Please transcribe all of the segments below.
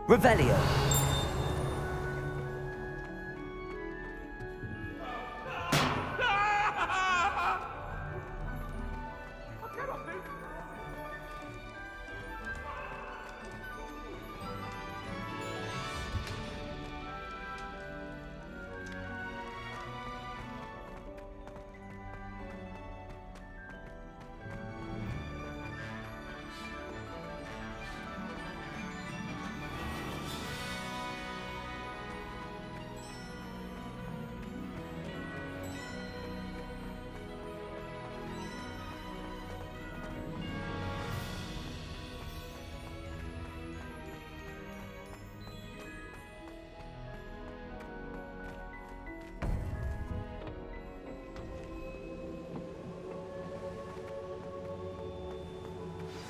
Revelio.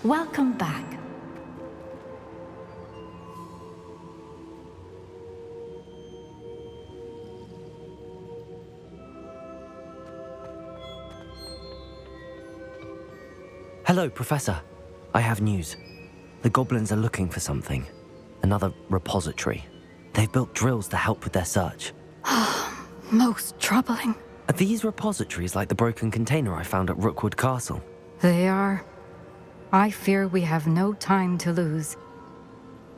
Welcome back. Hello, Professor. I have news. The goblins are looking for something. Another repository. They've built drills to help with their search. Most troubling. Are these repositories like the broken container I found at Rookwood Castle? They are. I fear we have no time to lose.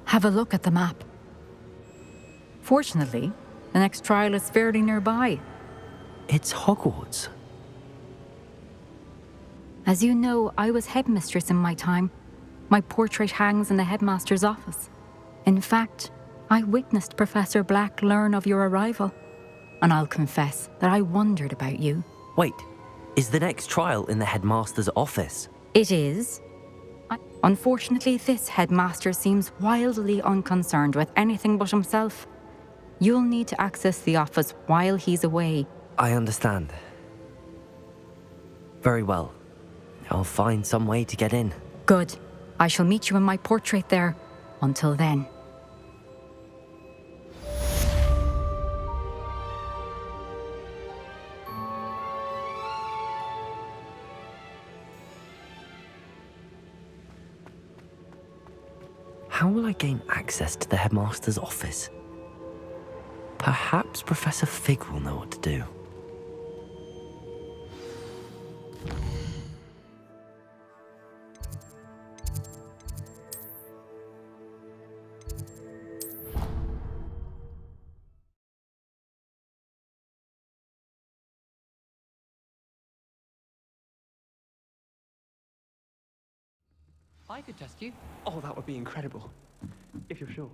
Have a look at the map. Fortunately, the next trial is fairly nearby. It's Hogwarts. As you know, I was headmistress in my time. My portrait hangs in the headmaster's office. In fact, I witnessed Professor Black learn of your arrival. And I'll confess that I wondered about you. Wait, is the next trial in the headmaster's office? It is. Unfortunately, this headmaster seems wildly unconcerned with anything but himself. You'll need to access the office while he's away. I understand. Very well. I'll find some way to get in. Good. I shall meet you in my portrait there. Until then. How will I gain access to the headmaster's office? Perhaps Professor Fig will know what to do. I could test you. Oh, that would be incredible. If you're sure.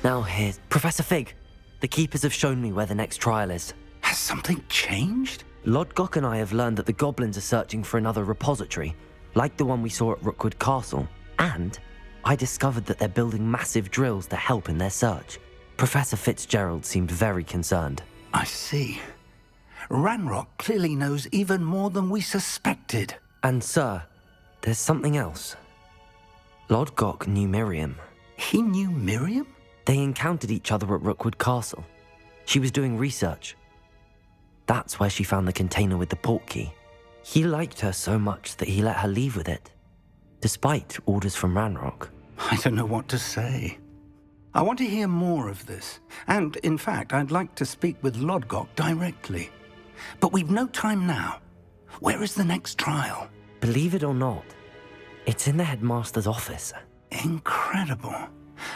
Now here's Professor Fig. The keepers have shown me where the next trial is. Has something changed? Lodgok and I have learned that the goblins are searching for another repository, like the one we saw at Rookwood Castle. And I discovered that they're building massive drills to help in their search. Professor Fitzgerald seemed very concerned. I see. Ranrock clearly knows even more than we suspected. And sir, there's something else. Lodgok knew Miriam. He knew Miriam? They encountered each other at Rookwood Castle. She was doing research. That's where she found the container with the portkey. He liked her so much that he let her leave with it, despite orders from Ranrock. I don't know what to say. I want to hear more of this. And, in fact, I'd like to speak with Lodgok directly. But we've no time now. Where is the next trial? Believe it or not, it's in the headmaster's office. Incredible.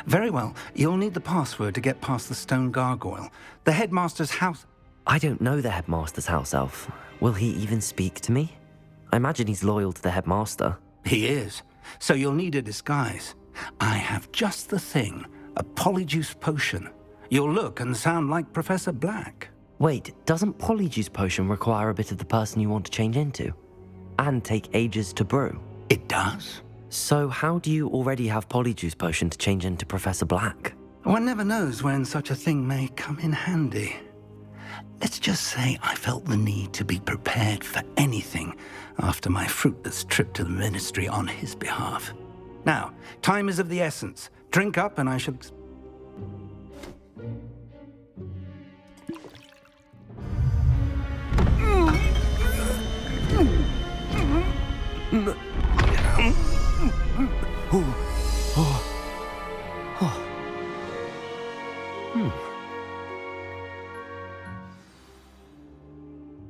Very well. You'll need the password to get past the stone gargoyle. The headmaster's house... I don't know the headmaster's house elf. Will he even speak to me? I imagine he's loyal to the headmaster. He is. So you'll need a disguise. I have just the thing. A polyjuice potion. You'll look and sound like Professor Black. Wait, doesn't polyjuice potion require a bit of the person you want to change into? And take ages to brew? It does. So how do you already have Polyjuice Potion to change into Professor Black? One never knows when such a thing may come in handy. Let's just say I felt the need to be prepared for anything after my fruitless trip to the Ministry on his behalf. Now, time is of the essence. Drink up and I shall...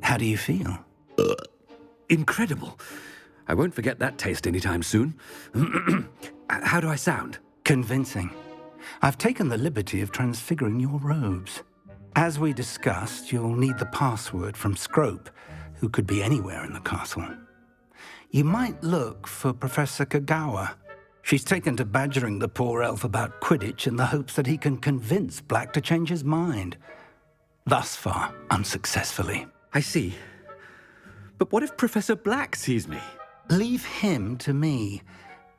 How do you feel? Incredible. I won't forget that taste anytime soon. How do I sound? Convincing. I've taken the liberty of transfiguring your robes. As we discussed, you'll need the password from Scrope, who could be anywhere in the castle. You might look for Professor Kagawa. She's taken to badgering the poor elf about Quidditch in the hopes that he can convince Black to change his mind. Thus far, unsuccessfully. I see. But what if Professor Black sees me? Leave him to me.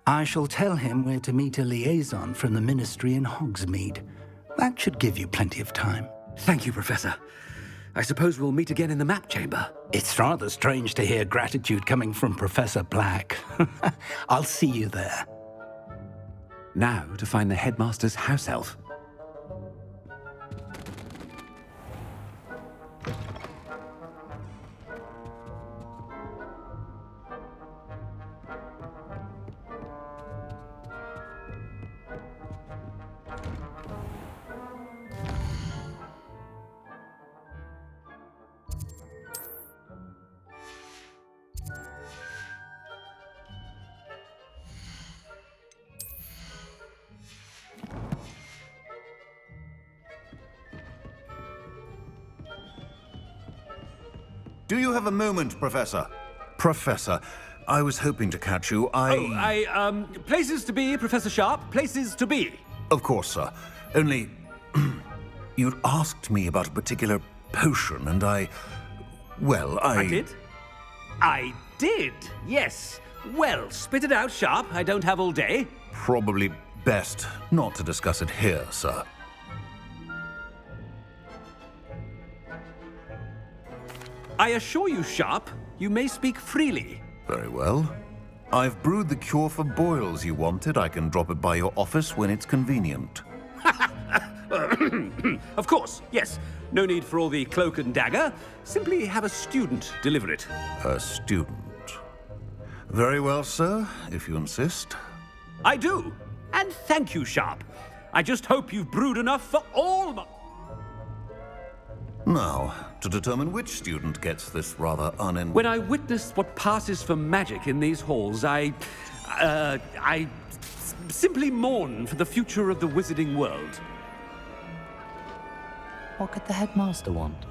I shall tell him where to meet a liaison from the Ministry in Hogsmeade. That should give you plenty of time. Thank you, Professor. I suppose we'll meet again in the map chamber. It's rather strange to hear gratitude coming from Professor Black. I'll see you there. Now to find the headmaster's house elf. Do you have a moment, Professor? Professor, I was hoping to catch you. Places to be, Professor Sharp. Places to be. Of course, sir. Only... you'd asked me about a particular potion, and I did? I did, yes. Well, spit it out, Sharp. I don't have all day. Probably best not to discuss it here, sir. I assure you, Sharp, you may speak freely. Very well. I've brewed the cure for boils you wanted. I can drop it by your office when it's convenient. Of course, yes. No need for all the cloak and dagger. Simply have a student deliver it. A student. Very well, sir, if you insist. I do. And thank you, Sharp. I just hope you've brewed enough for all my... Now, to determine which student gets this rather When I witness what passes for magic in these halls, I simply mourn for the future of the wizarding world. What could the headmaster want?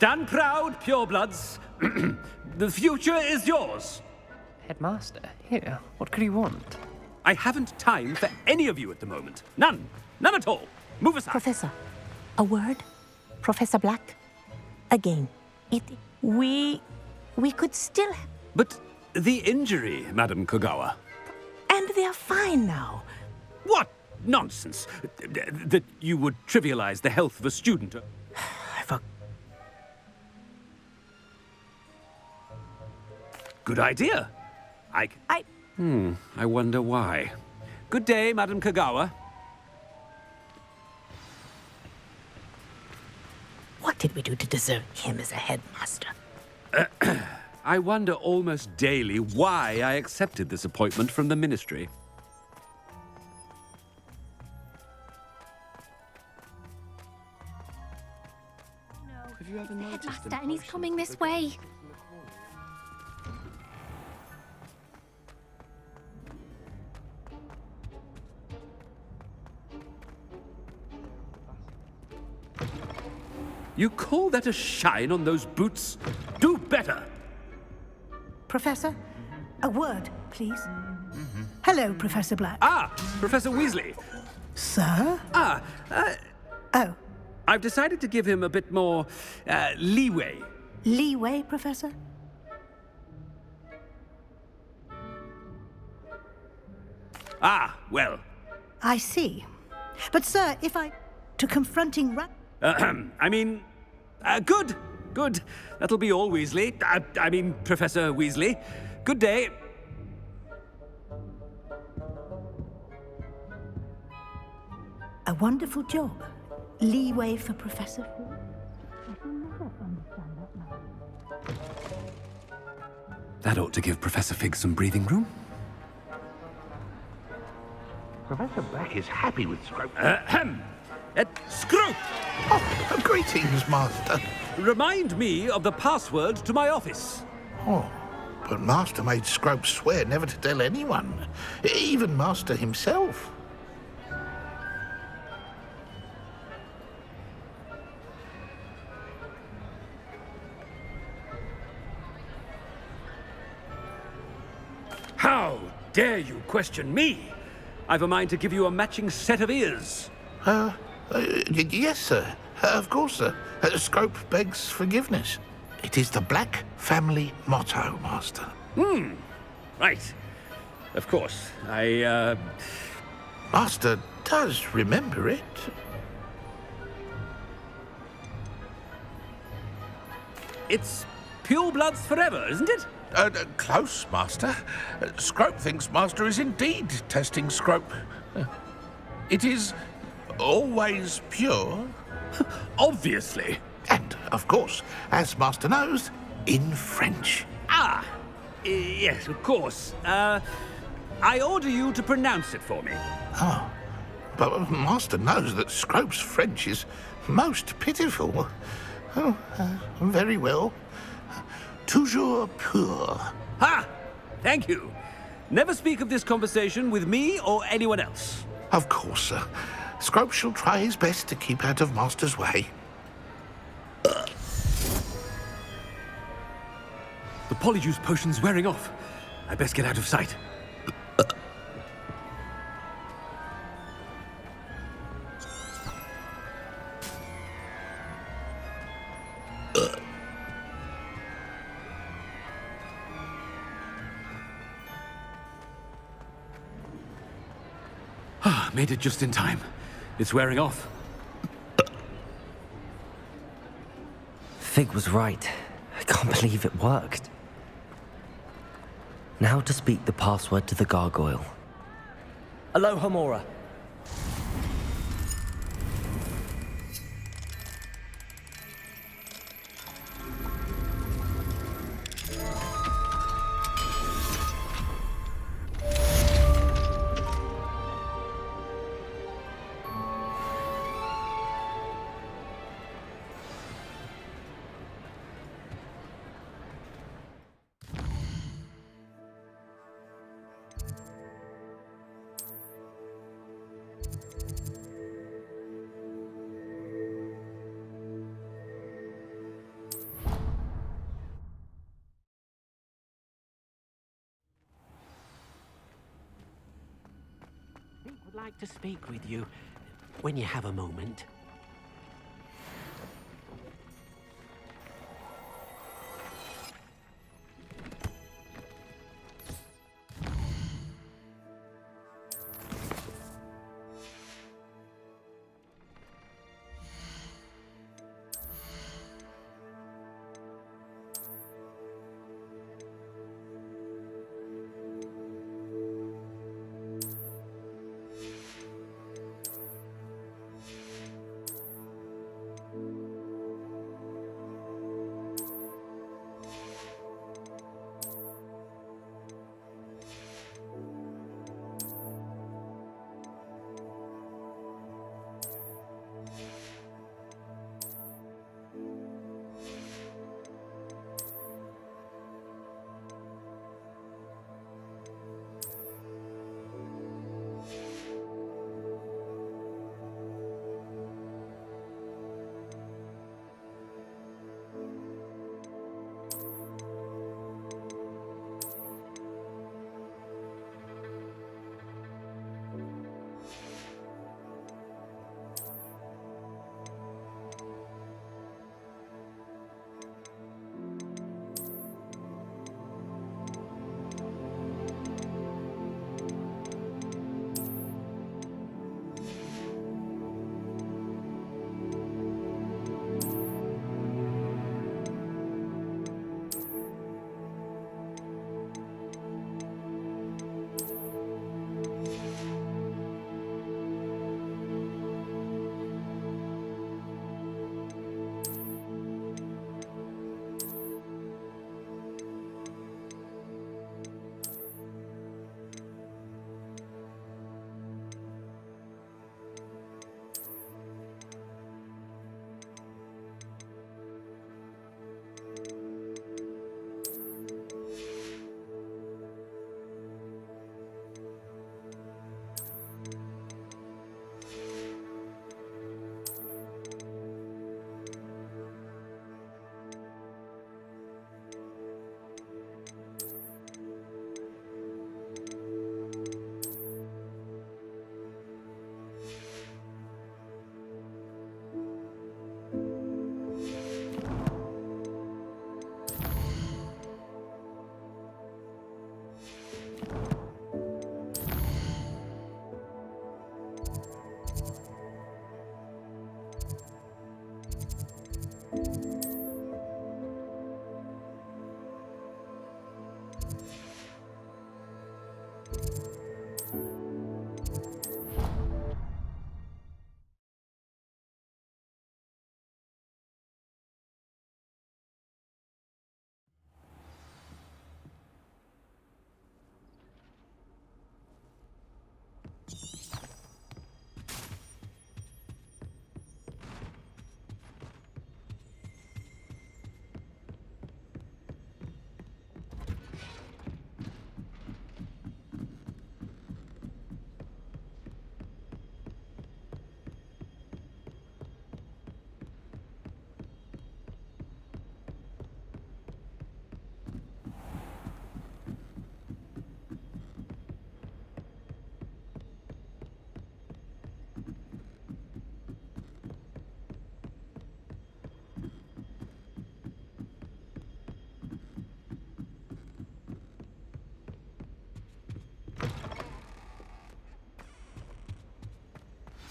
Stand proud, purebloods. The future is yours. Headmaster, here, what could he want? I haven't time for any of you at the moment. None. None at all. Move aside. Professor, a word? Professor Black? Again, we could still... But the injury, Madam Kogawa. And they're fine now. What nonsense! That you would trivialize the health of a student. Good idea. I wonder why. Good day, Madam Kogawa. What did we do to deserve him as a headmaster? I wonder almost daily why I accepted this appointment from the Ministry. Have you ever noticed Headmaster, and he's coming this way. You call that a shine on those boots? Do better! Professor, a word, please. Hello, Professor Black. Ah, Professor Weasley. Sir? Oh, I've decided to give him a bit more leeway. leeway, Professor? Ah, well. I see. But, sir, if I... to confronting I mean, good. Good. That'll be all, Weasley. I mean, Professor Weasley. Good day. A wonderful job. Leeway for Professor... That ought to give Professor Fig some breathing room. Professor Black is happy with Scrope. Scrope! Oh, greetings, Master. Remind me of the password to my office. Oh, but Master made Scrope swear never to tell anyone, even Master himself. How dare you question me? I've a mind to give you a matching set of ears. Yes, sir. Of course, sir. Scrope begs forgiveness. It is the Black family motto, Master. Right. Of course. Master does remember it. It's pure bloods forever, isn't it? Close, Master. Scrope thinks Master is indeed testing Scrope. It is always pure. Obviously. And, of course, as Master knows, in French. Ah, yes, of course. I order you to pronounce it for me. Oh, but Master knows that Scrope's French is most pitiful. Oh, very well. Toujours pur. Ha! Thank you. Never speak of this conversation with me or anyone else. Of course, sir. Scrope shall try his best to keep out of Master's way. The polyjuice potion's wearing off. I best get out of sight. Made it just in time. It's wearing off. Fig was right. I can't believe it worked. Now to speak the password to the gargoyle. Aloha Mora. would like to speak with you when you have a moment.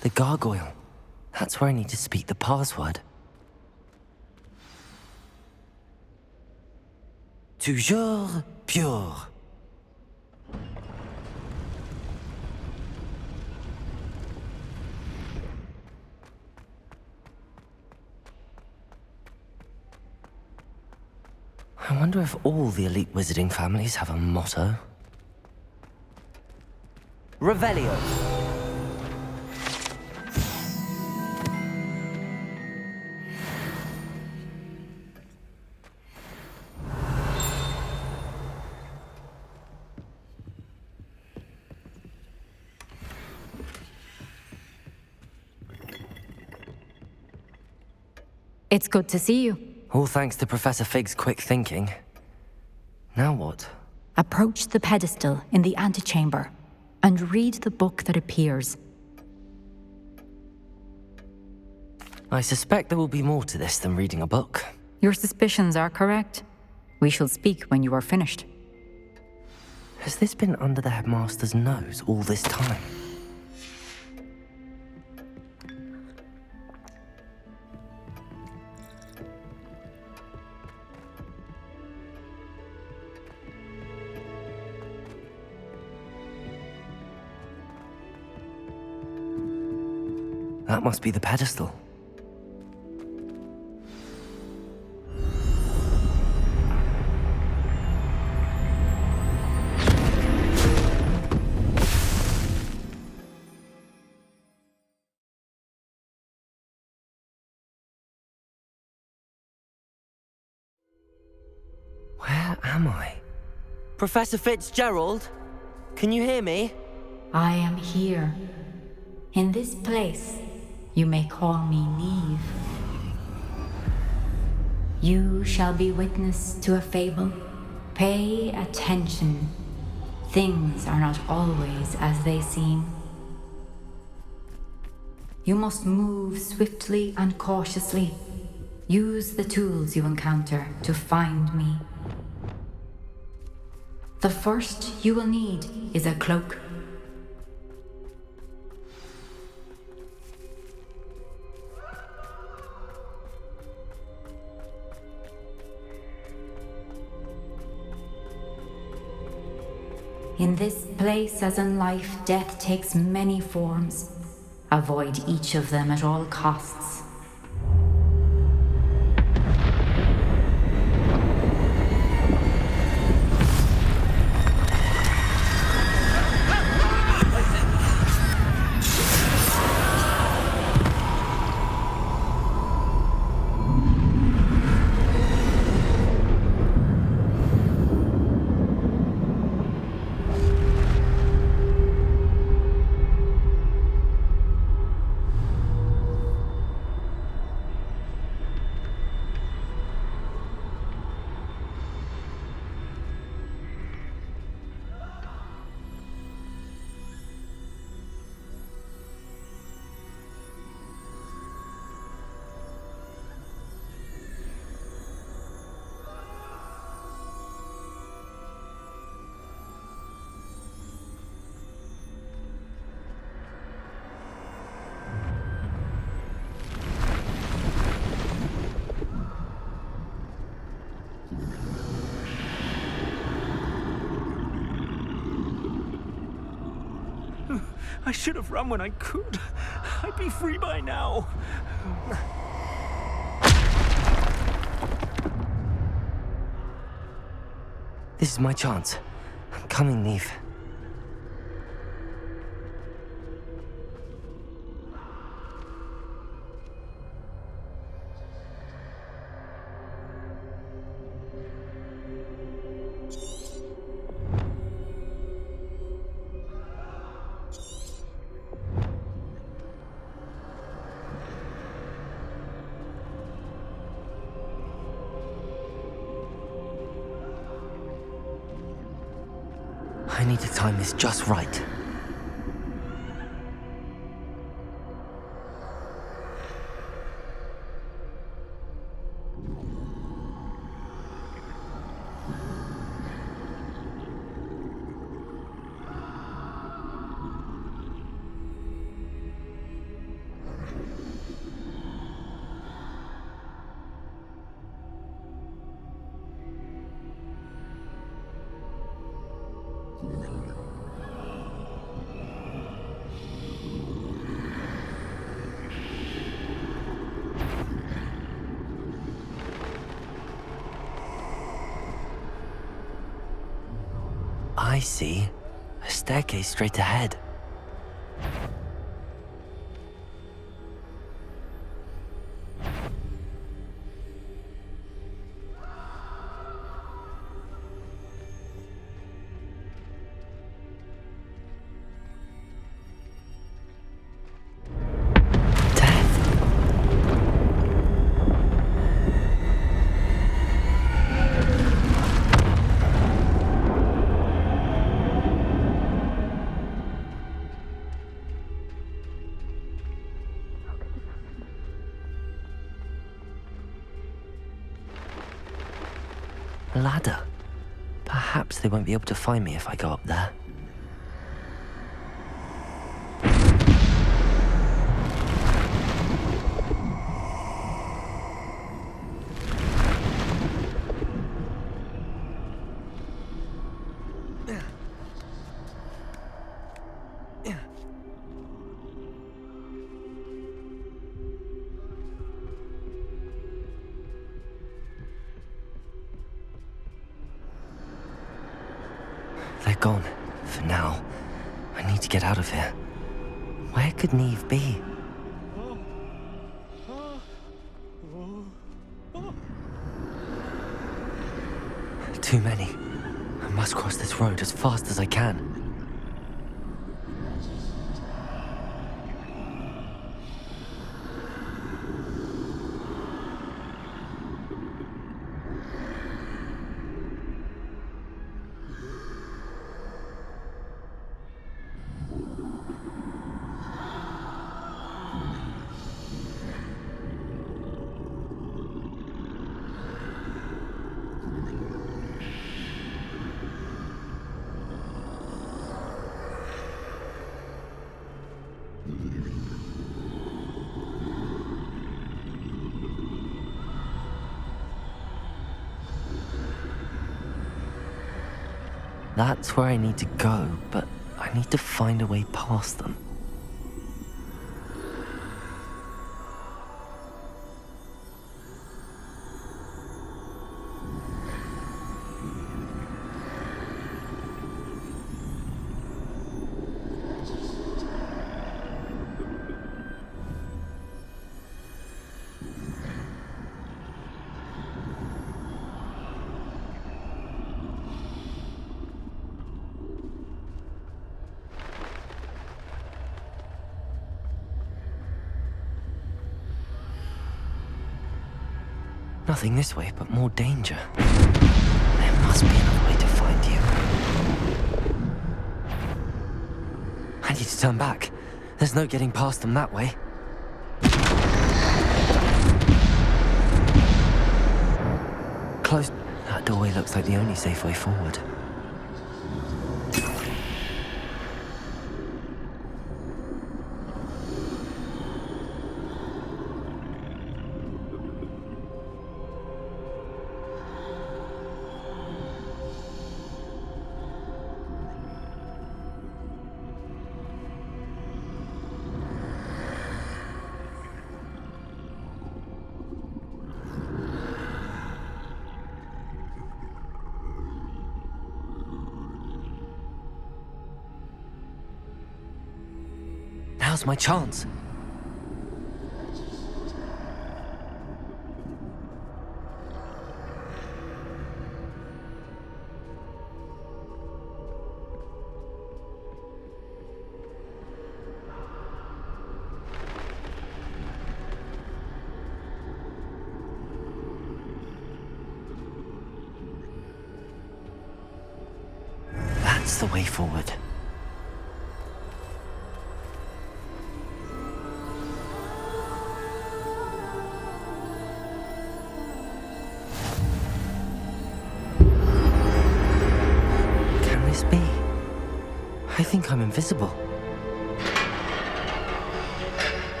The gargoyle. That's where I need to speak the password. Toujours pure. I wonder if all the elite wizarding families have a motto. Revelio. It's good to see you. All thanks to Professor Fig's quick thinking. Now what? Approach the pedestal in the antechamber. and read the book that appears. I suspect there will be more to this than reading a book. Your suspicions are correct. We shall speak when you are finished. Has this been under the headmaster's nose all this time? That must be the pedestal. Where am I? Professor Fitzgerald? Can you hear me? I am here. In this place, you may call me Neve. You shall be witness to a fable. Pay attention. Things are not always as they seem. You must move swiftly and cautiously. Use the tools you encounter to find me. The first you will need is a cloak. In this place, as in life, death takes many forms. Avoid each of them at all costs. I should have run when I could. I'd be free by now. This is my chance. I'm coming, Neve. I need to time this just right. I see a staircase straight ahead. A ladder. Perhaps they won't be able to find me if I go up there. They're gone, for now. I need to get out of here. Where could Neve be? Too many. I must cross this road as fast as I can. That's where I need to go, but I need to find a way past them. Nothing this way, but more danger. There must be another way to find you. I need to turn back. There's no getting past them that way. Close. That doorway looks like the only safe way forward. Now's my chance. That's the way forward. I think I'm invisible.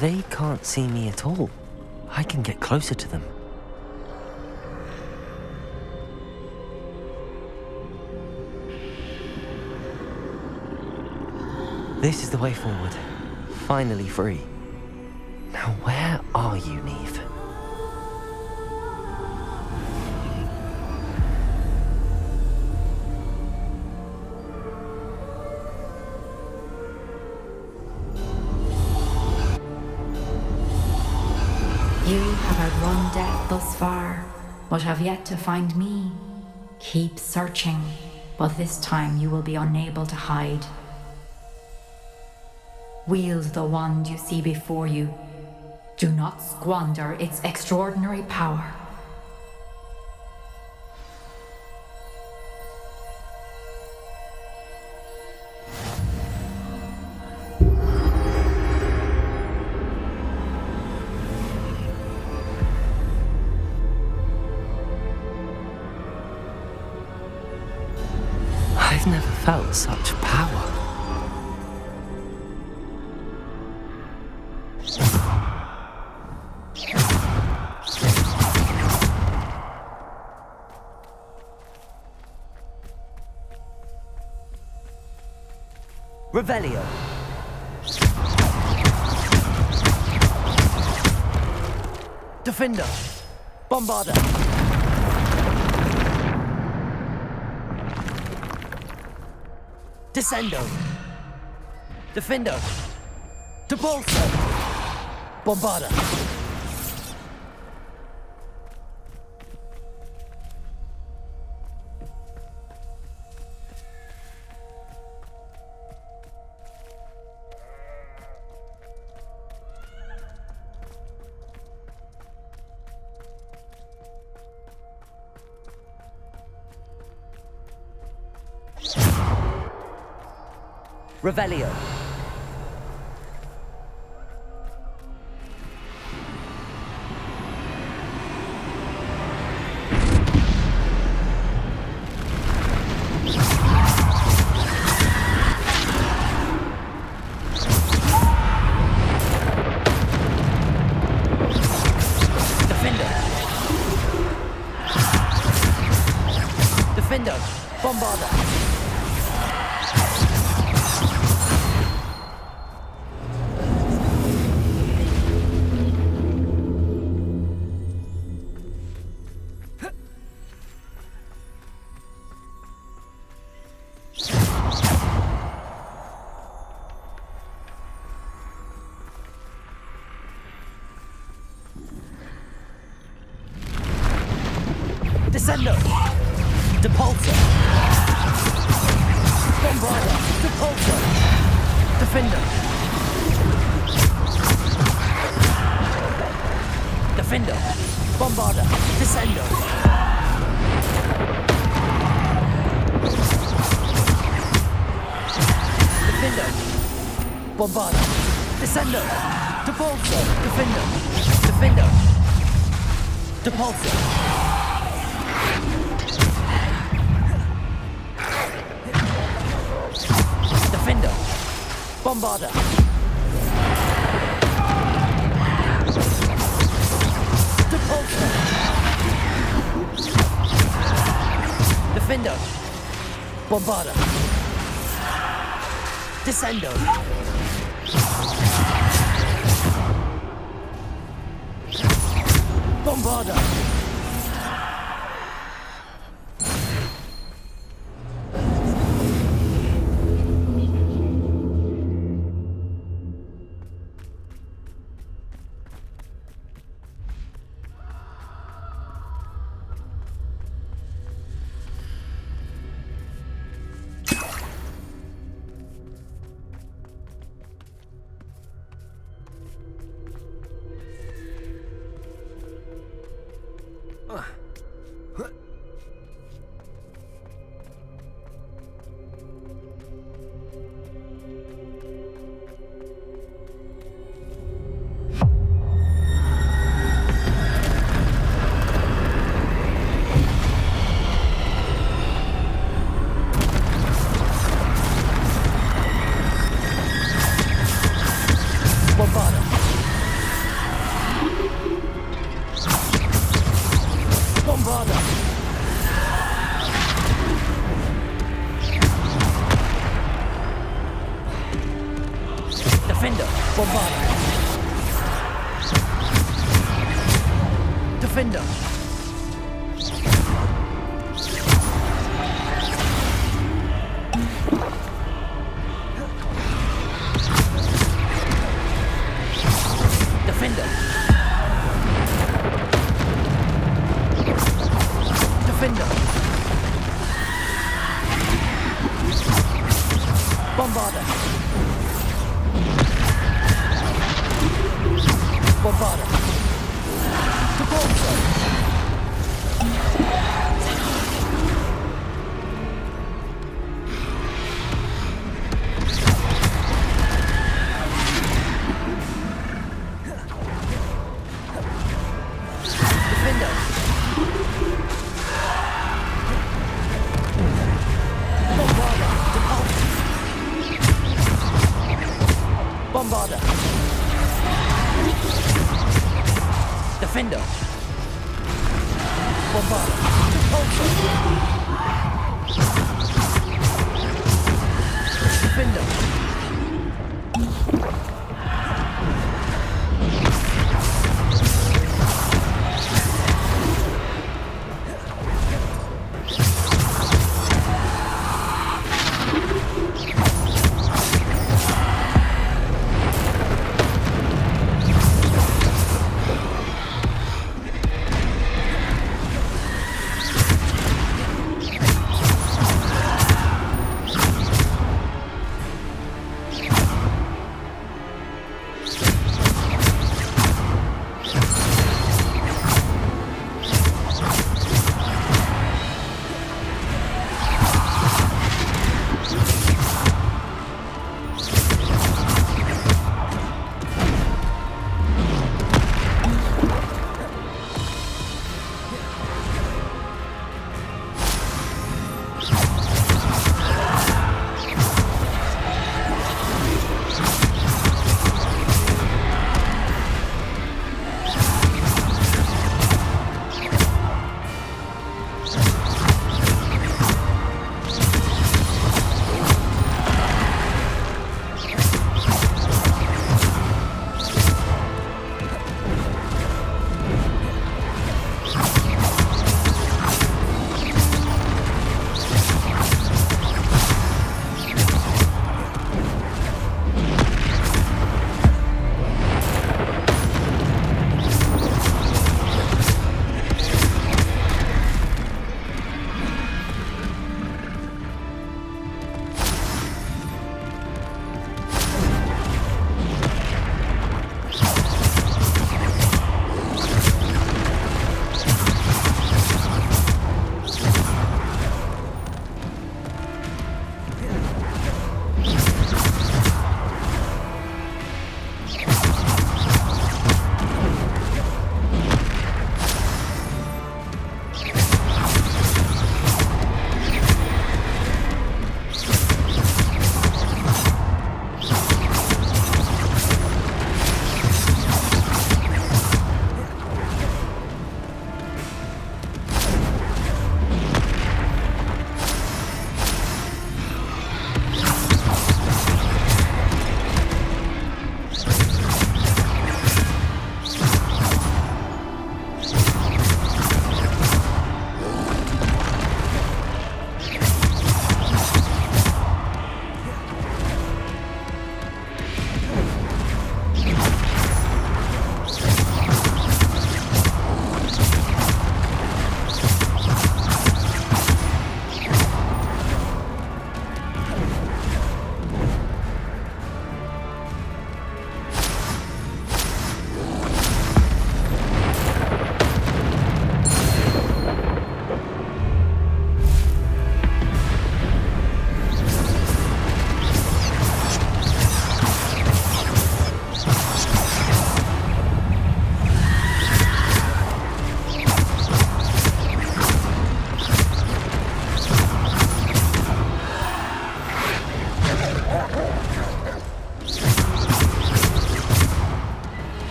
They can't see me at all. I can get closer to them. This is the way forward. Finally free. Now where are you, Neve? You have outrun death thus far, but have yet to find me. Keep searching, but this time you will be unable to hide. Wield the wand you see before you. Do not squander its extraordinary power. I've never felt such power. Revelio. Defender. Bombarder. Descendo. Defendo. Debolso. Bombarder. Revelio. Defender. Defender. Bombarder. Descendo. Depulsor. Bombarder. Depulsor. Defender. Defender. Bombarder. Descendo. Defender. Bombarder. Descendo. Depulsor. Defender. Defender. Depulsor. Defender. Bombarder. Depulsor. Defender. Bombarder. Descendo. Bombarder. Defender. Bombarder. Defender. Defender. Defender. Bombarder. Bombarda. Deporto. Bombarda. Defender. Bombarda. Repulsor. Defender.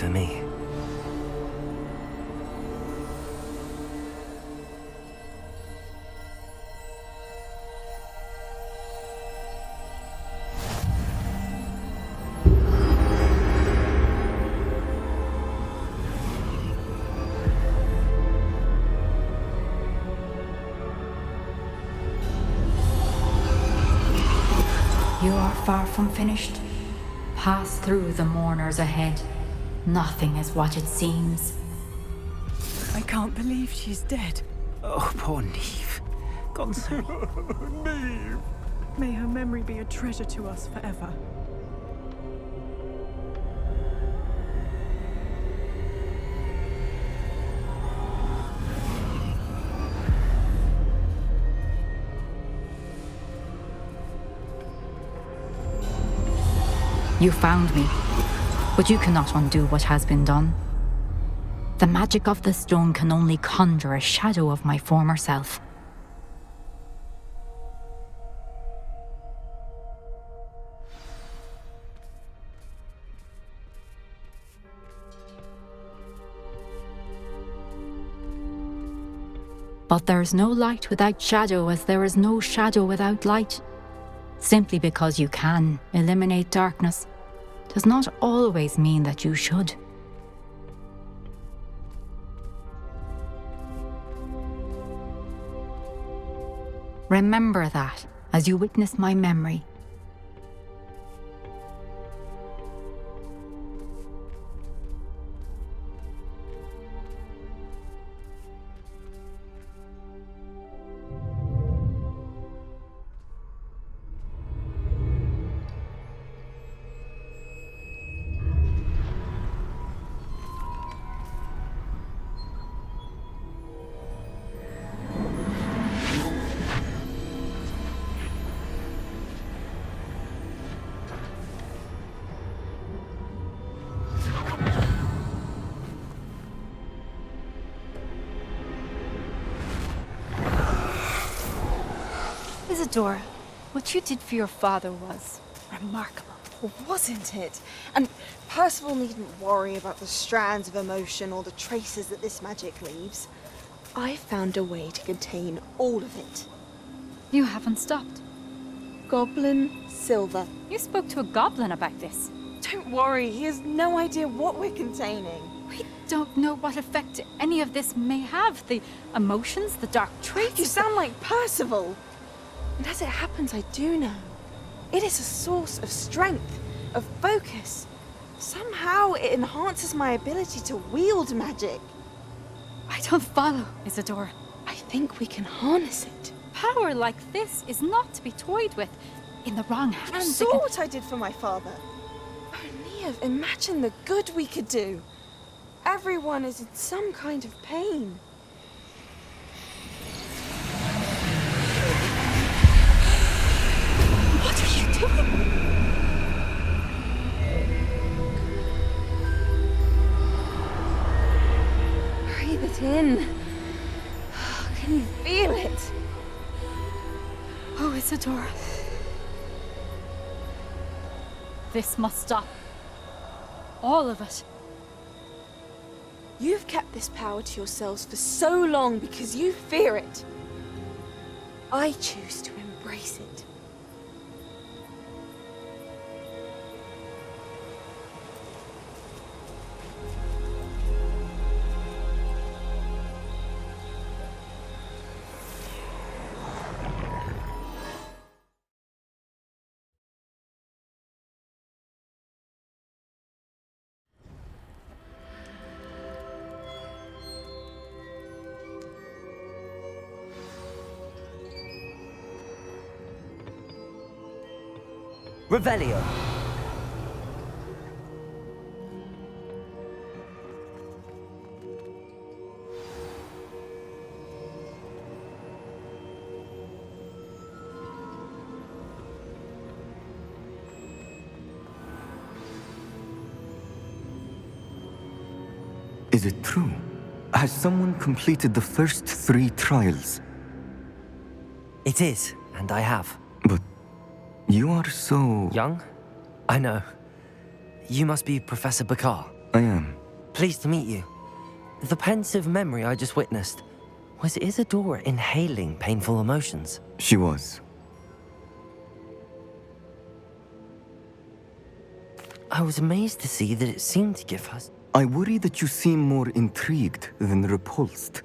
for me. You are far from finished. Pass through the mourners ahead. Nothing is what it seems. I can't believe she's dead. Oh, poor Neve. Gone so long. Neve! May her memory be a treasure to us forever. You found me, but you cannot undo what has been done. The magic of the stone can only conjure a shadow of my former self. But there is no light without shadow, as there is no shadow without light. Simply because you can eliminate darkness does not always mean that you should. Remember that as you witness my memory. Isadora, what you did for your father was remarkable, wasn't it? And Percival needn't worry about the strands of emotion or the traces that this magic leaves. I found a way to contain all of it. You haven't stopped. Goblin Silver. You spoke to a goblin about this. Don't worry, he has no idea what we're containing. We don't know what effect any of this may have. The emotions, the dark traits. You sound like Percival. And as it happens, I do know. It is a source of strength, of focus. Somehow it enhances my ability to wield magic. I don't follow, Isadora. I think we can harness it. Power like this is not to be toyed with. In the wrong hands. You saw what I did for my father. Oh, Neve, imagine the good we could do. Everyone is in some kind of pain. What are you doing? Breathe it in. Can you feel it? Oh, Isadora. This must stop. All of it. You've kept this power to yourselves for so long because you fear it. I choose to embrace it. Revelio. Is it true? Has someone completed the first 3 trials? It is, and I have. But you are so... young? I know. You must be Professor Bakar. I am. Pleased to meet you. The pensive memory I just witnessed, was Isadora inhaling painful emotions? She was. I was amazed to see that it seemed to give her... I worry that you seem more intrigued than repulsed.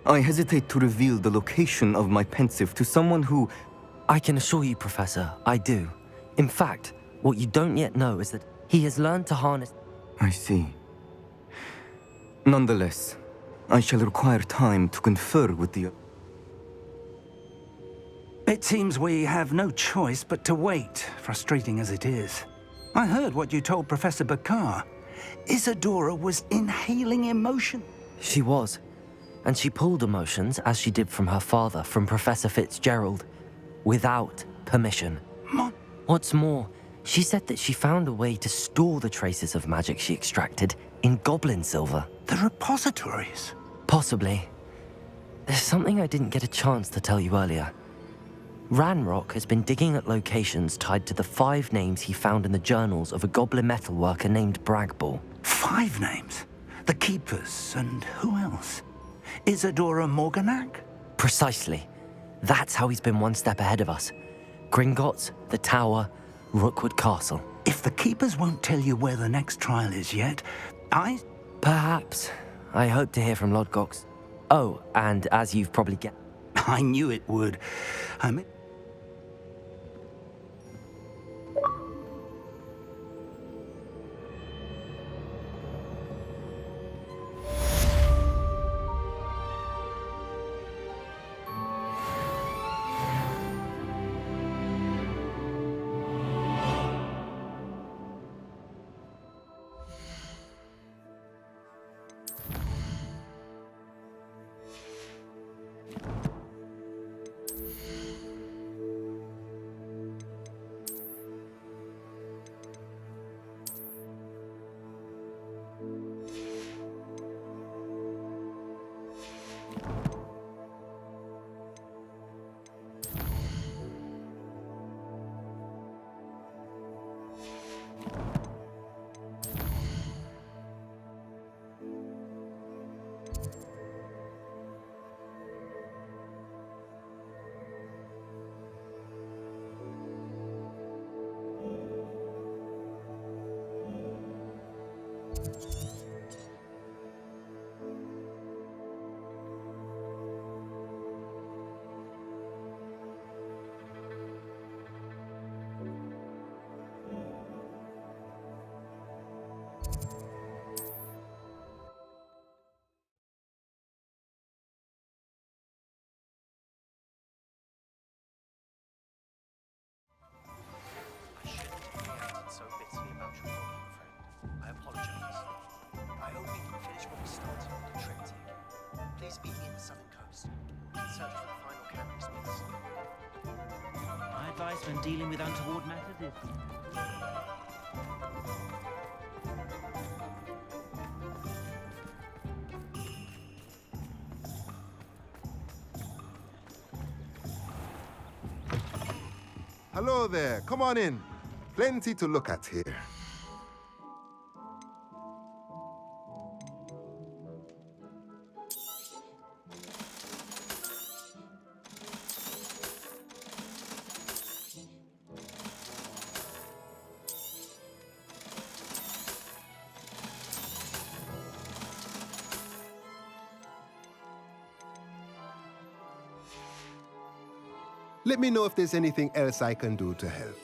I hesitate to reveal the location of my pensive to someone who... I can assure you, Professor, I do. In fact, what you don't yet know is that he has learned to harness... I see. Nonetheless, I shall require time to confer with the... It seems we have no choice but to wait, frustrating as it is. I heard what you told Professor Bakar. Isadora was inhaling emotion. She was. And she pulled emotions, as she did from her father, from Professor Fitzgerald, without permission. What's more, she said that she found a way to store the traces of magic she extracted in goblin silver. The repositories? Possibly. There's something I didn't get a chance to tell you earlier. Ranrock has been digging at locations tied to the 5 names he found in the journals of a goblin metalworker named Bragball. 5 names? The Keepers, and who else? Isadora Morganac? Precisely. That's how he's been one step ahead of us. Gringotts, the Tower, Rookwood Castle. If the Keepers won't tell you where the next trial is yet, Perhaps. I hope to hear from Lodgox. Oh, and as you've probably guessed... I knew it would. I mean... so bitterly about your problem, friend. I apologize. I hope we can finish what we started with the triptych. Please meet me in the southern coast. We can search for the final canaries piece. My advice when dealing with untoward matters is... Hello there, come on in. Plenty to look at here. Let me know if there's anything else I can do to help.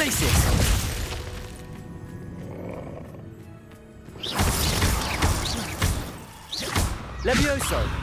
Glaciers! Levioso!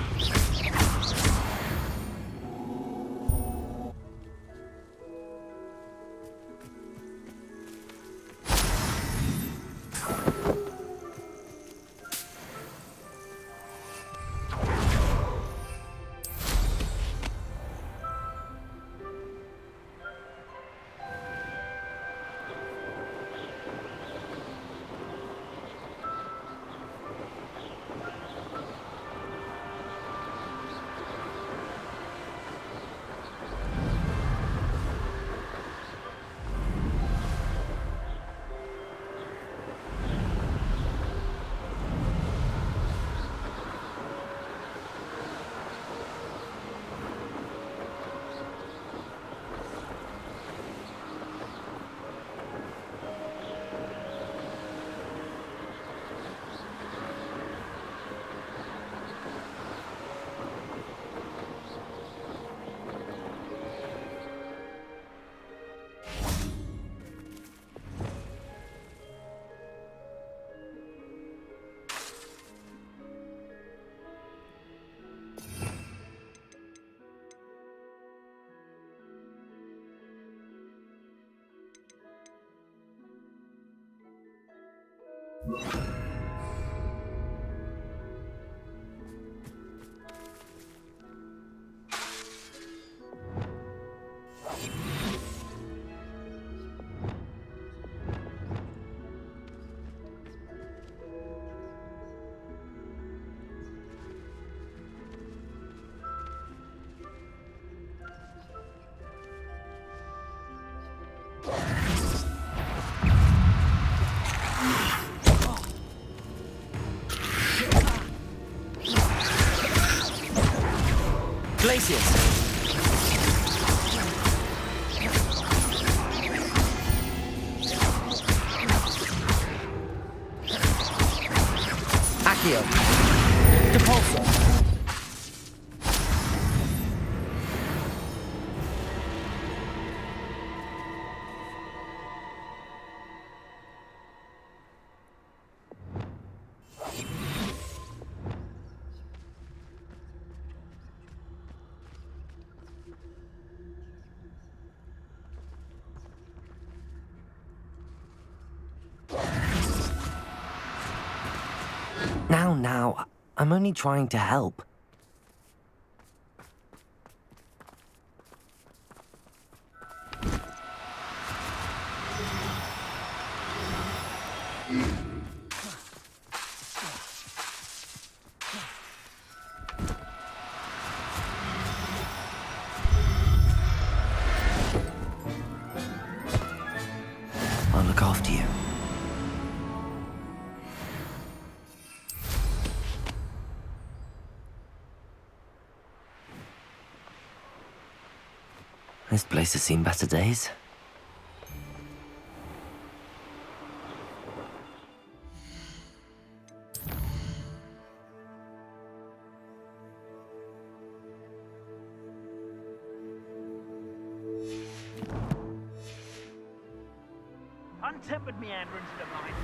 Glaciers! Accio! Depulso! Now, I'm only trying to help. I'll look after you. This place has seen better days. Untempered meander into the mind.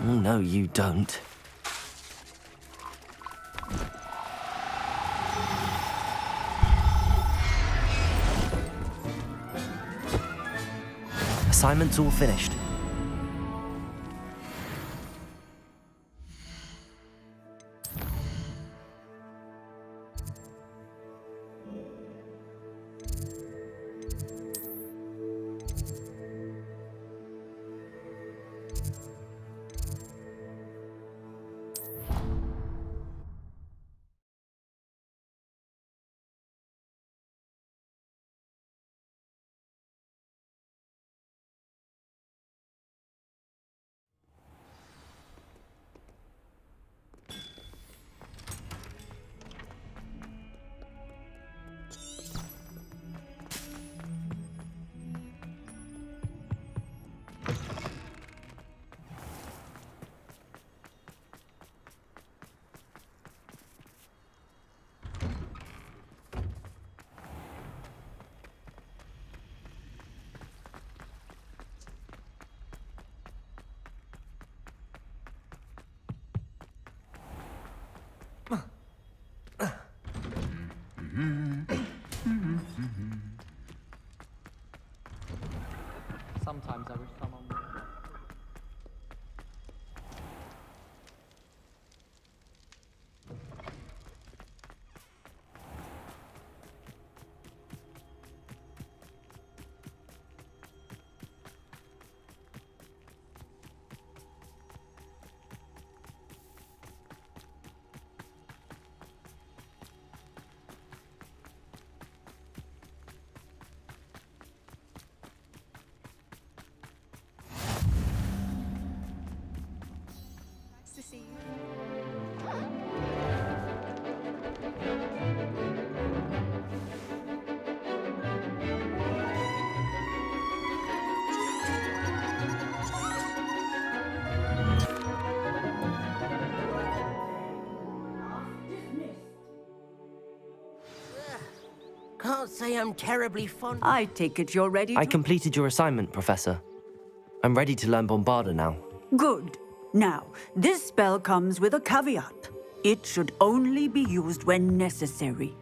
No, you don't. Assignment's all finished. Sometimes I wish someone would. Can't say I'm terribly fond. I take it you're ready to... I completed your assignment, Professor. I'm ready to learn Bombarda now. Good. Now, this spell comes with a caveat. It should only be used when necessary.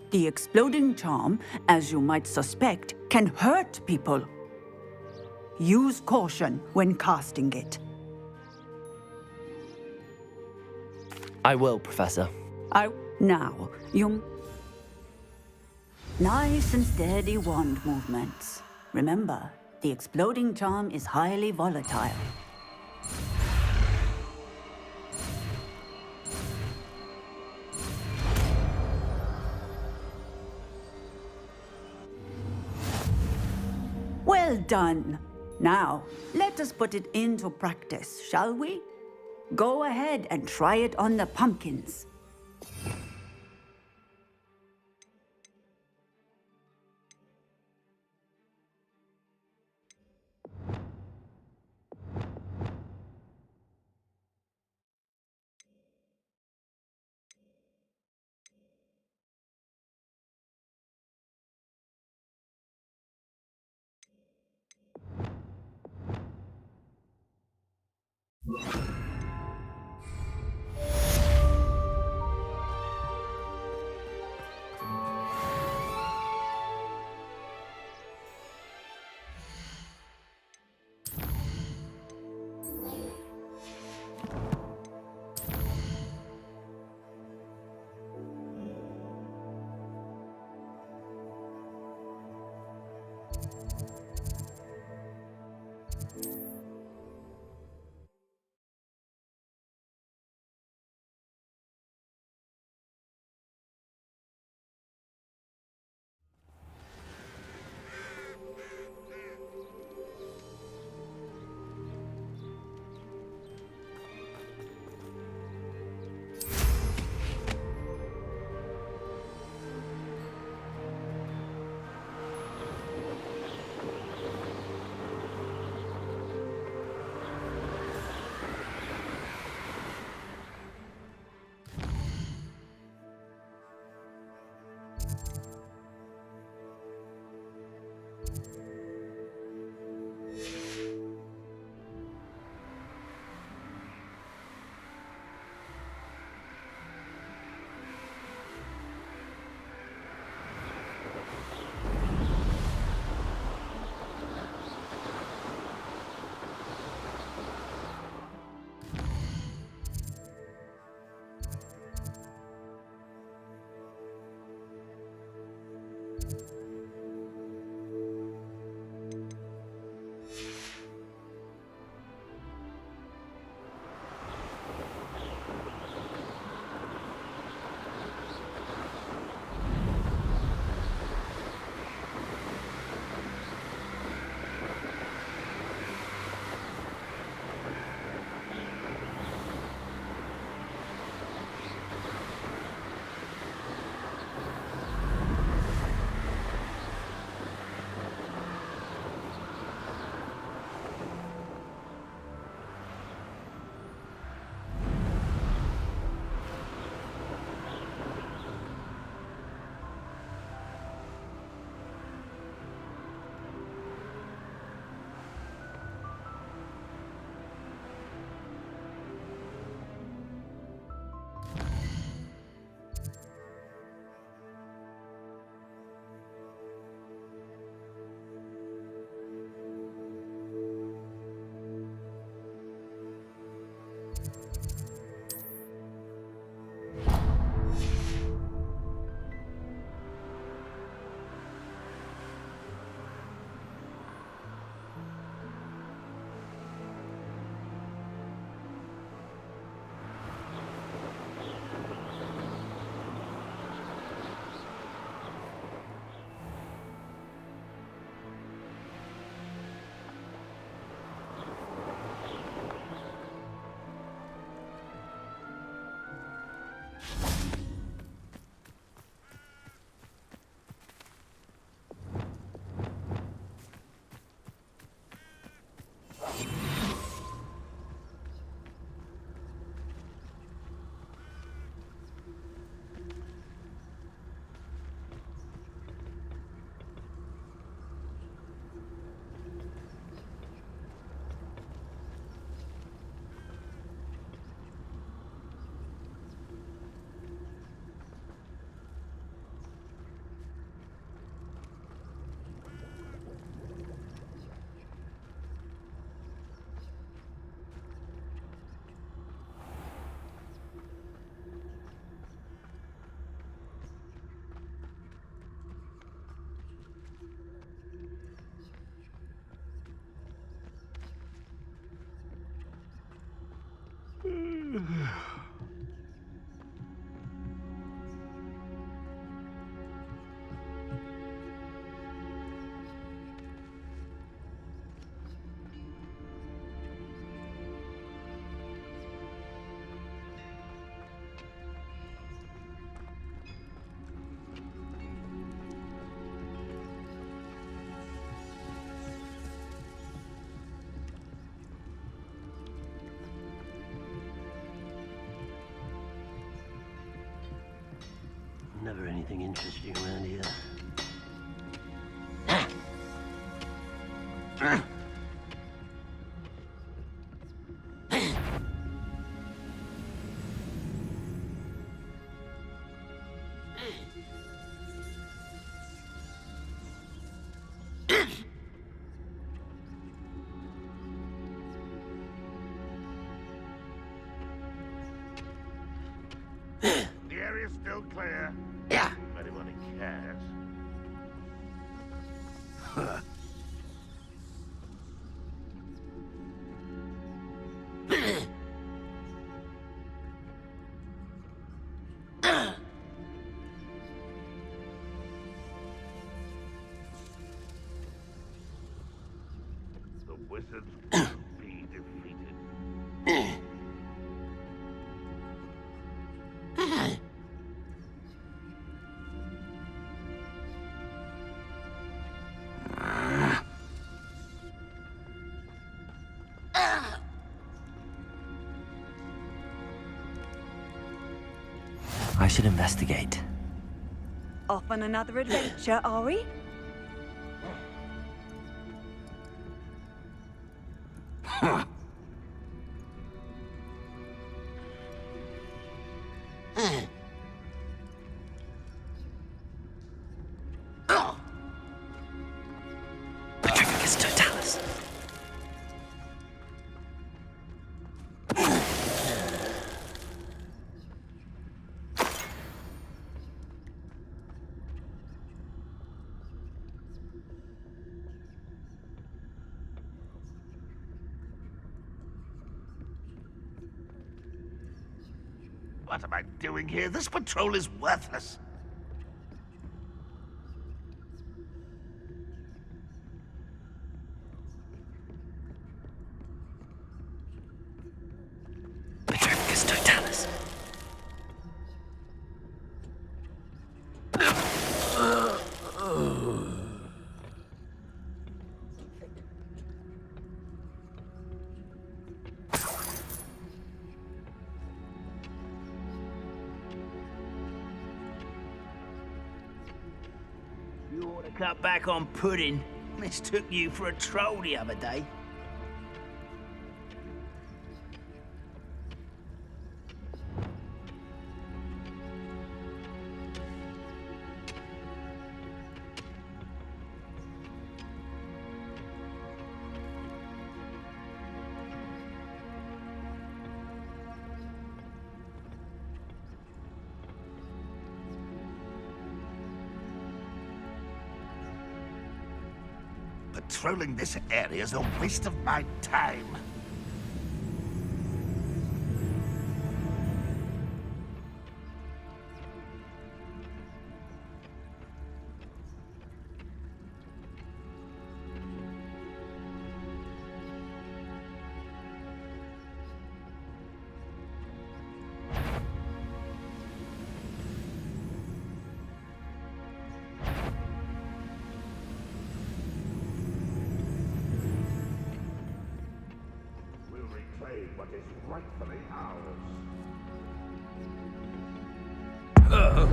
The exploding charm, as you might suspect, can hurt people. Use caution when casting it. I will, Professor. Now, you... Nice and steady wand movements. Remember, the exploding charm is highly volatile. Well done. Now, let us put it into practice, shall we? Go ahead and try it on the pumpkins. Ever anything interesting around here? The area's still clear. Yeah. If anybody cares. The wizards will be defeated. I should investigate. Off on another adventure, are we? What am I doing here? This patrol is worthless. Petrificus totalis. You ought to cut back on pudding. Mistook you for a troll the other day. Patrolling this area is a waste of my time. What is rightfully ours. Oh,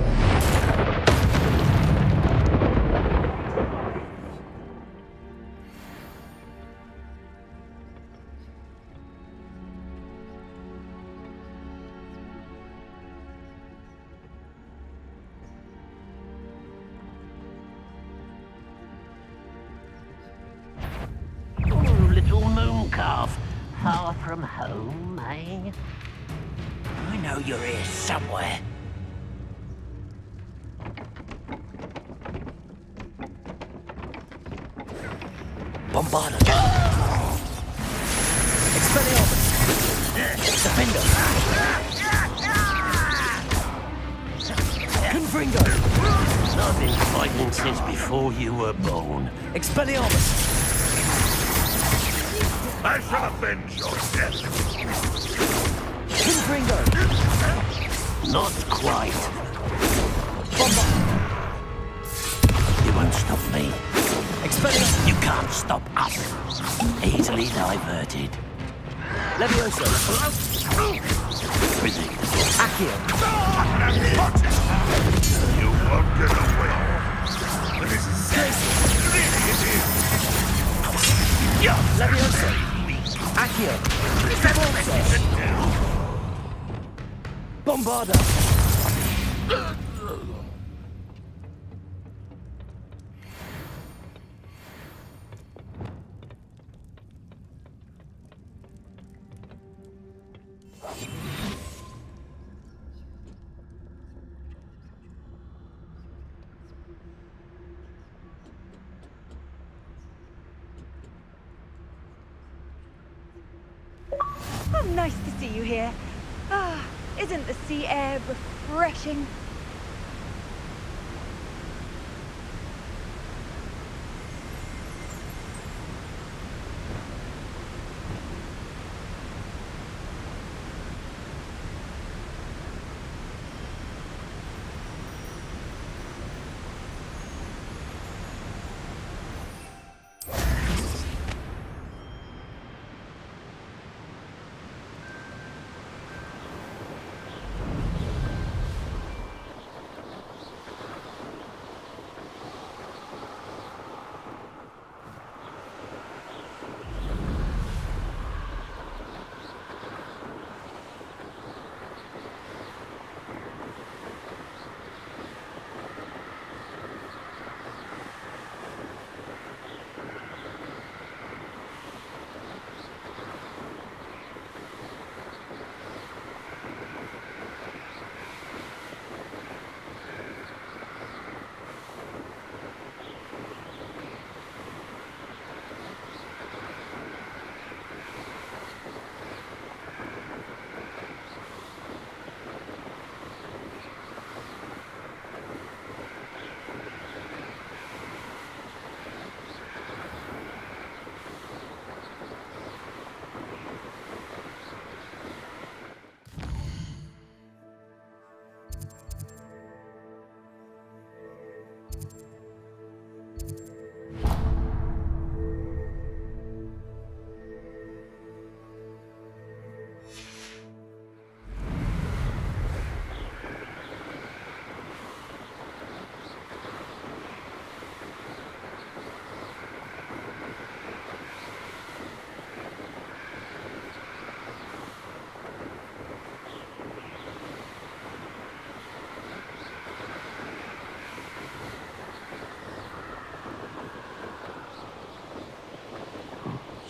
little moon calf. Far from home, eh? I know you're here somewhere. Bombarda. Expelliarmus. Defender. Confringo. I've been fighting since before you were born. Expelliarmus. I shall avenge your death. Confringo. Not quite. Bomba. You won't stop me. Expelliarmus. You can't stop us. Easily diverted. Levioso. Accio. You won't get away. This is Levioso. Accio. Travolso. Bombarda. Oh, nice to see you here. Ah, isn't the sea air refreshing?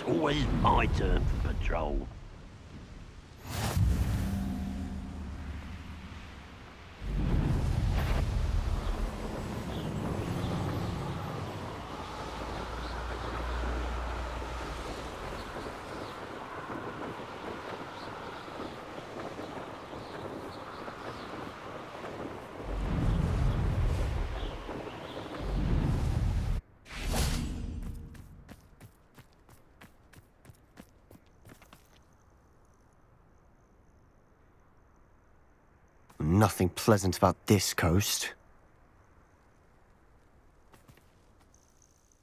Always my turn for patrol. Nothing pleasant about this coast.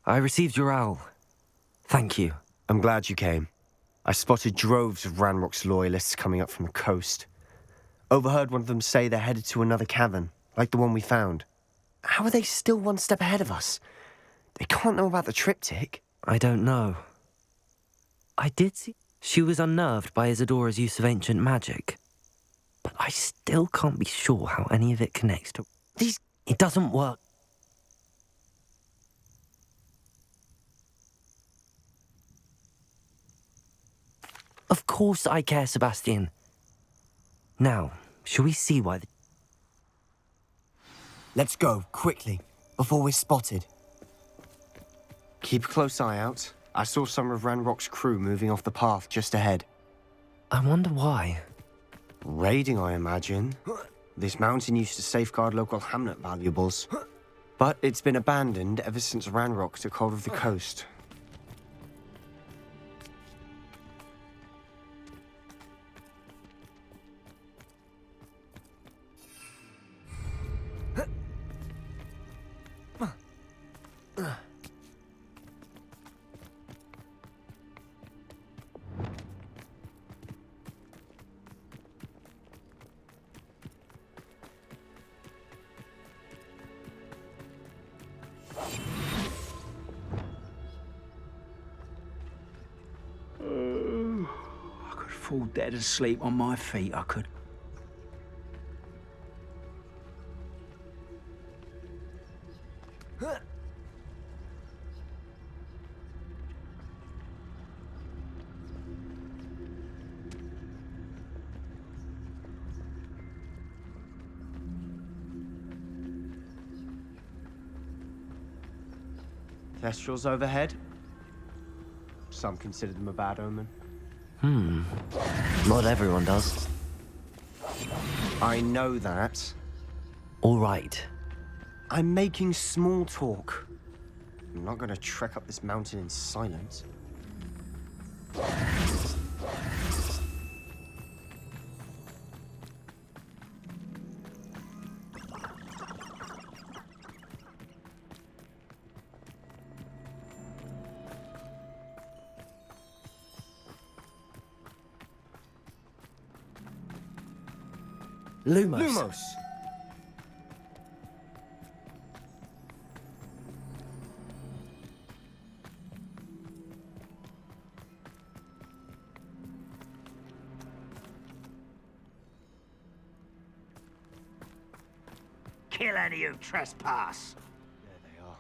I received your owl. Thank you. I'm glad you came. I spotted droves of Ranrock's loyalists coming up from the coast. Overheard one of them say they're headed to another cavern, like the one we found. How are they still one step ahead of us? They can't know about the triptych. I don't know. I did see she was unnerved by Isadora's use of ancient magic. But I still can't be sure how any of it connects to... It doesn't work. Of course I care, Sebastian. Now, shall we see why Let's go, quickly, before we're spotted. Keep a close eye out. I saw some of Ranrock's crew moving off the path just ahead. I wonder why. Raiding, I imagine. This mountain used to safeguard local hamlet valuables. But it's been abandoned ever since Ranrock took hold of the coast. fall dead asleep on my feet, I could. Kestrels overhead. Some consider them a bad omen. Not everyone does. I know that. All right. I'm making small talk. I'm not gonna trek up this mountain in silence. Lumos. Lumos! Kill any who trespass. There they are.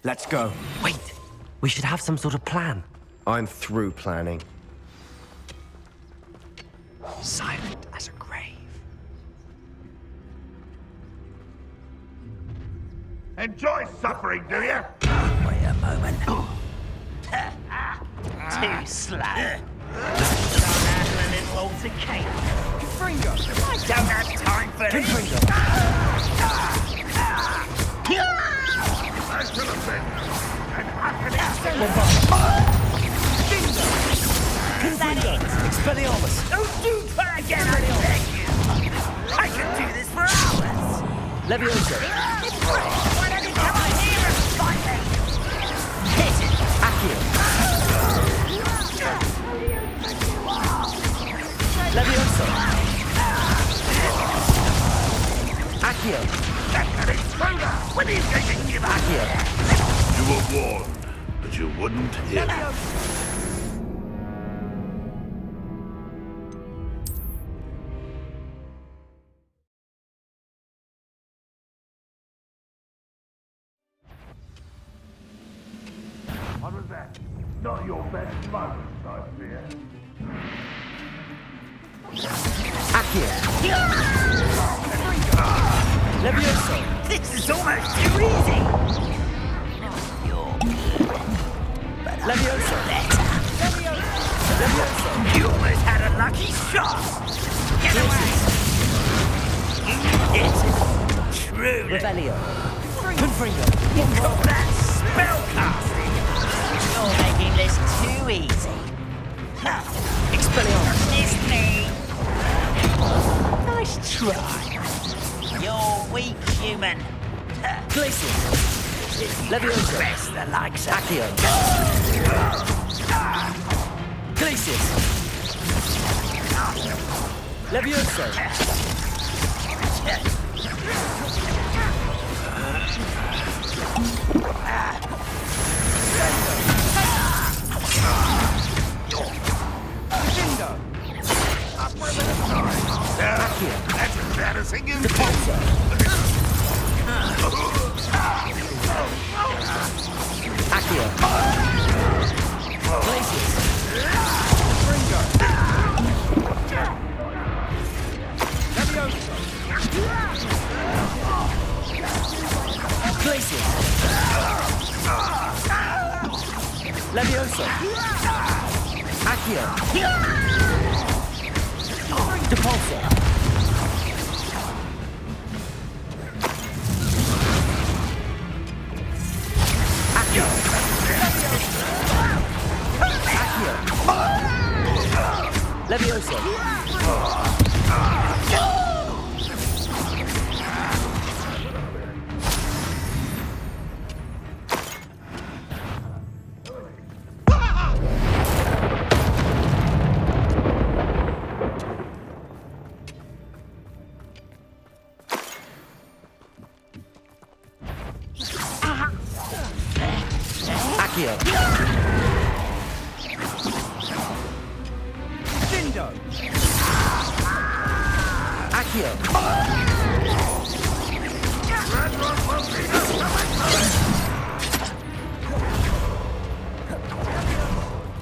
Let's go. Wait, we should have some sort of plan. I'm through planning. Silent as a grave. Enjoy suffering, do you? Wait a moment. Too slow. Don't handle a little altercation. Fringo! I don't have time for this. I should have been an happening. Expelliarmus! Don't do that again, I beg you. I could do this for hours. Levioso! Why don't you come on here and fight me? Hit it. Accio! Levioso! Accio! When are you going to give up? Accio! You were warned, but you wouldn't hear. What was that? Not your best moments, I fear. Accio! Levioso! This is almost too easy. Levioso! Levioso! You almost had a lucky shot. Get away. You did it. Truly. Revelio! Confringo! You call that spellcasting? You're making this too easy. Expelliarmus! It's me. Nice try. You're weak, human. Glacius! Levioso! Press the likes of Accio! Glacius! Levioso! That's embarrassing, isn't it? Accio! Glacius! Fringo! Levioso! Glacius! Levioso! Accio! Depulso! Accio! Levioso! Accio! Dindo! Accio!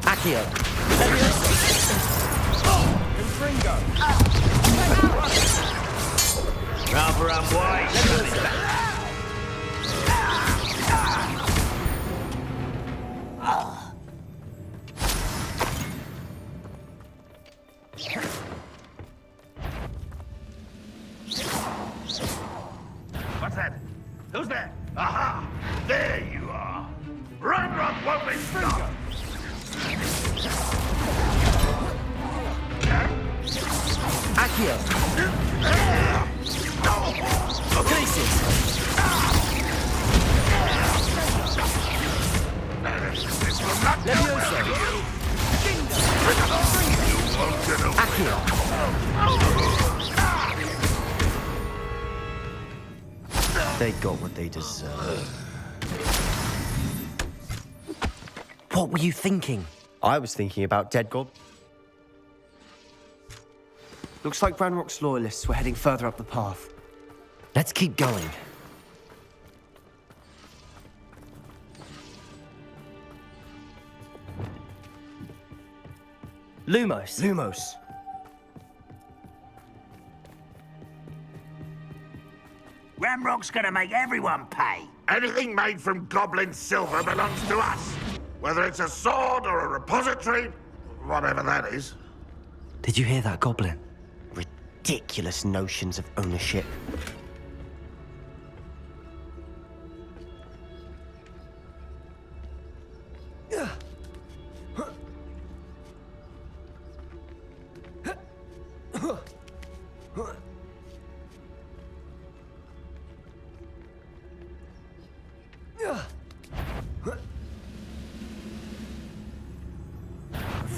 Accio! Confringo! Rather unwise coming back. What's that? Who's there? Aha! There you are. Run, won't be stopped. Accio! Places! Levioso! Accio! They got what they deserve. What were you thinking? I was thinking about dead gold. Looks like Ranrock's loyalists were heading further up the path. Let's keep going. Lumos. Lumos. Ranrock's gonna make everyone pay. Anything made from goblin silver belongs to us. Whether it's a sword or a repository, whatever that is. Did you hear that, Goblin? Ridiculous notions of ownership.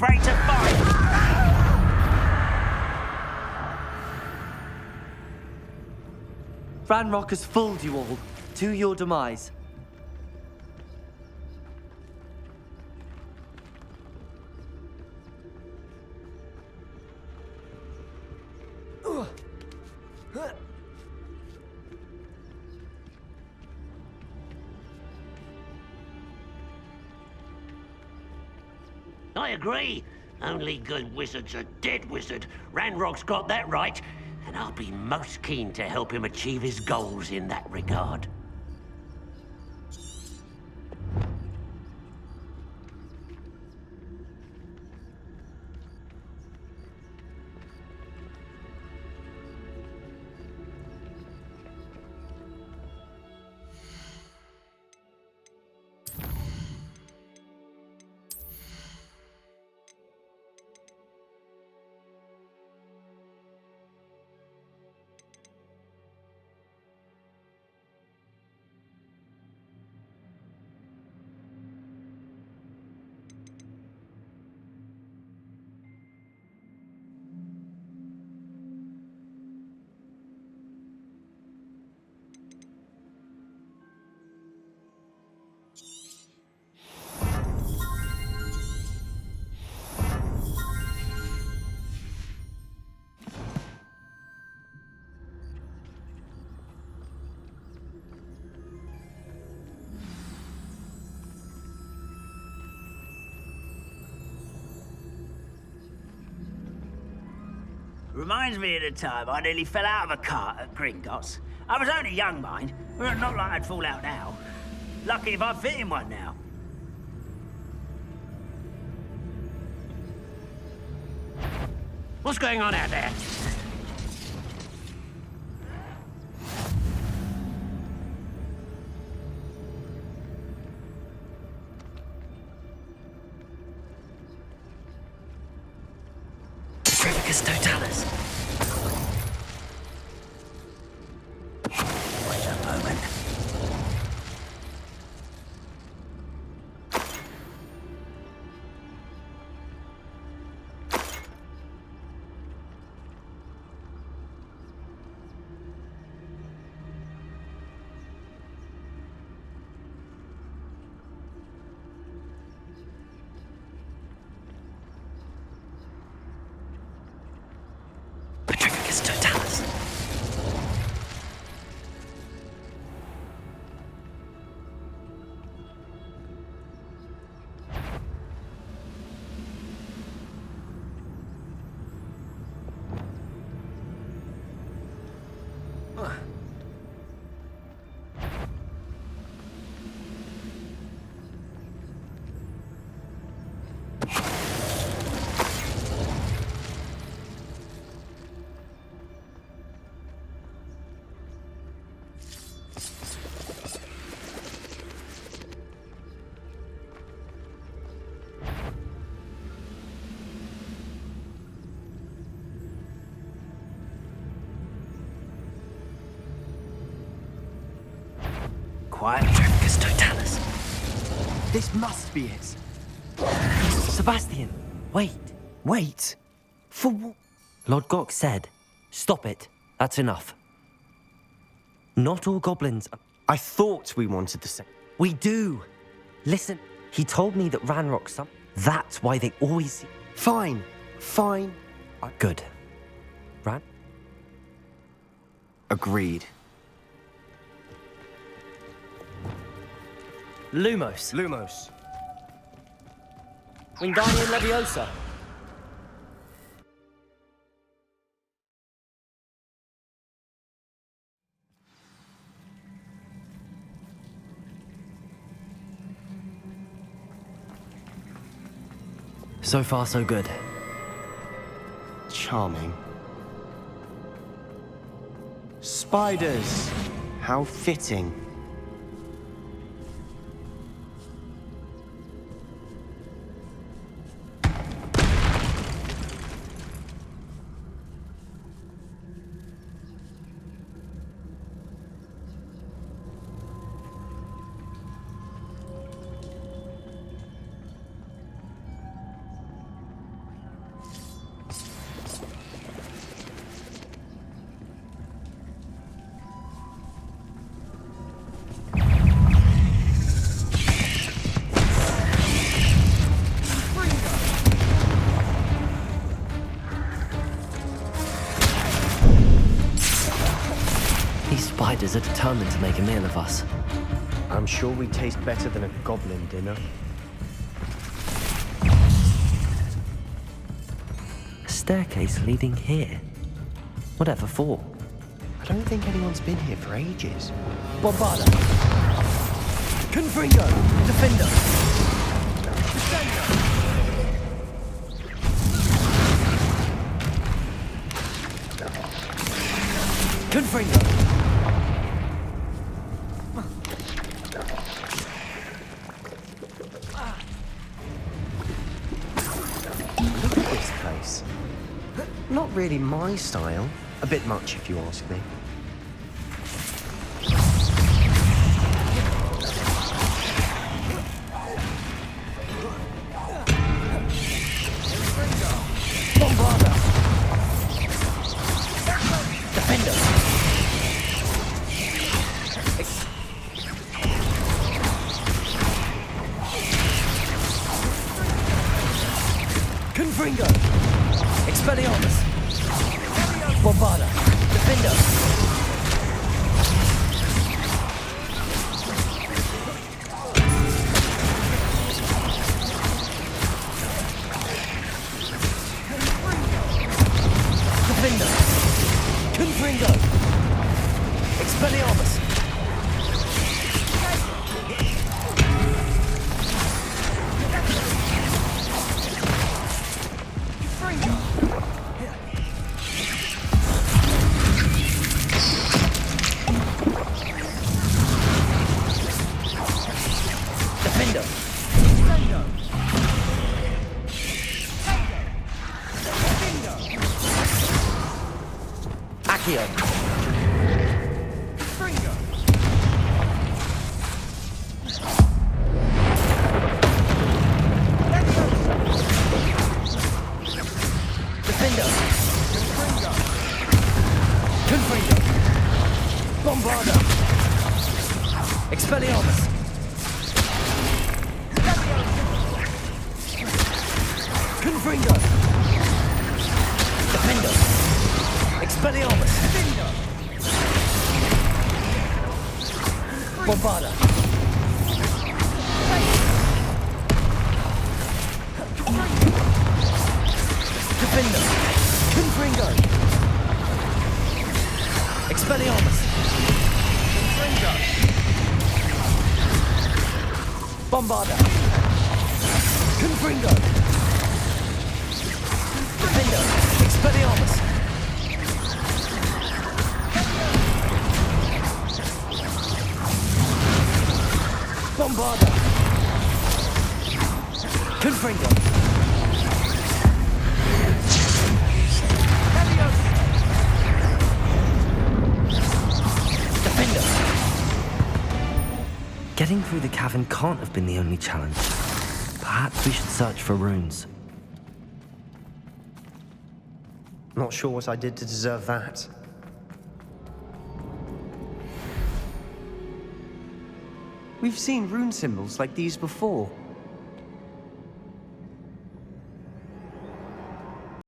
Afraid to fight. Ranrock has fooled you all, to your demise. I agree. Only good wizard's a dead wizard. Ranrock's got that right, and I'll be most keen to help him achieve his goals in that regard. Reminds me of the time I nearly fell out of a cart at Gringotts. I was only young, mind. Well, not like I'd fall out now. Lucky if I fit in one now. What's going on out there? Trivicus totalis. Wait a moment. what? Triplicus Totalis. This must be it. Sebastian, wait. Wait. For what? Lord Gok said, stop it. That's enough. Not all goblins... I thought we wanted the same. We do. Listen, he told me that Ranrock's... That's why they always... Fine. Fine. Good. Ran? Agreed. Lumos. Lumos. Wingardium Leviosa. So far, so good. Charming. Spiders! How fitting. Spiders are determined to make a meal of us. I'm sure we taste better than a goblin dinner. A staircase leading here? Whatever for? I don't think anyone's been here for ages. Bombarda! Confringo! Defender! Descender! Confringo! Not really my style. A bit much, if you ask me. Bombarda! Defender! Confringo! Expelliarmus! Bombarda! Defender! Defender! Confringo! Expelliarmus! Bombarda! Confringo! Defender! Expelliarmus! Bombarda! Confringo! Defender! Getting through the cavern can't have been the only challenge. Perhaps we should search for runes. Not sure what I did to deserve that. We've seen rune symbols like these before.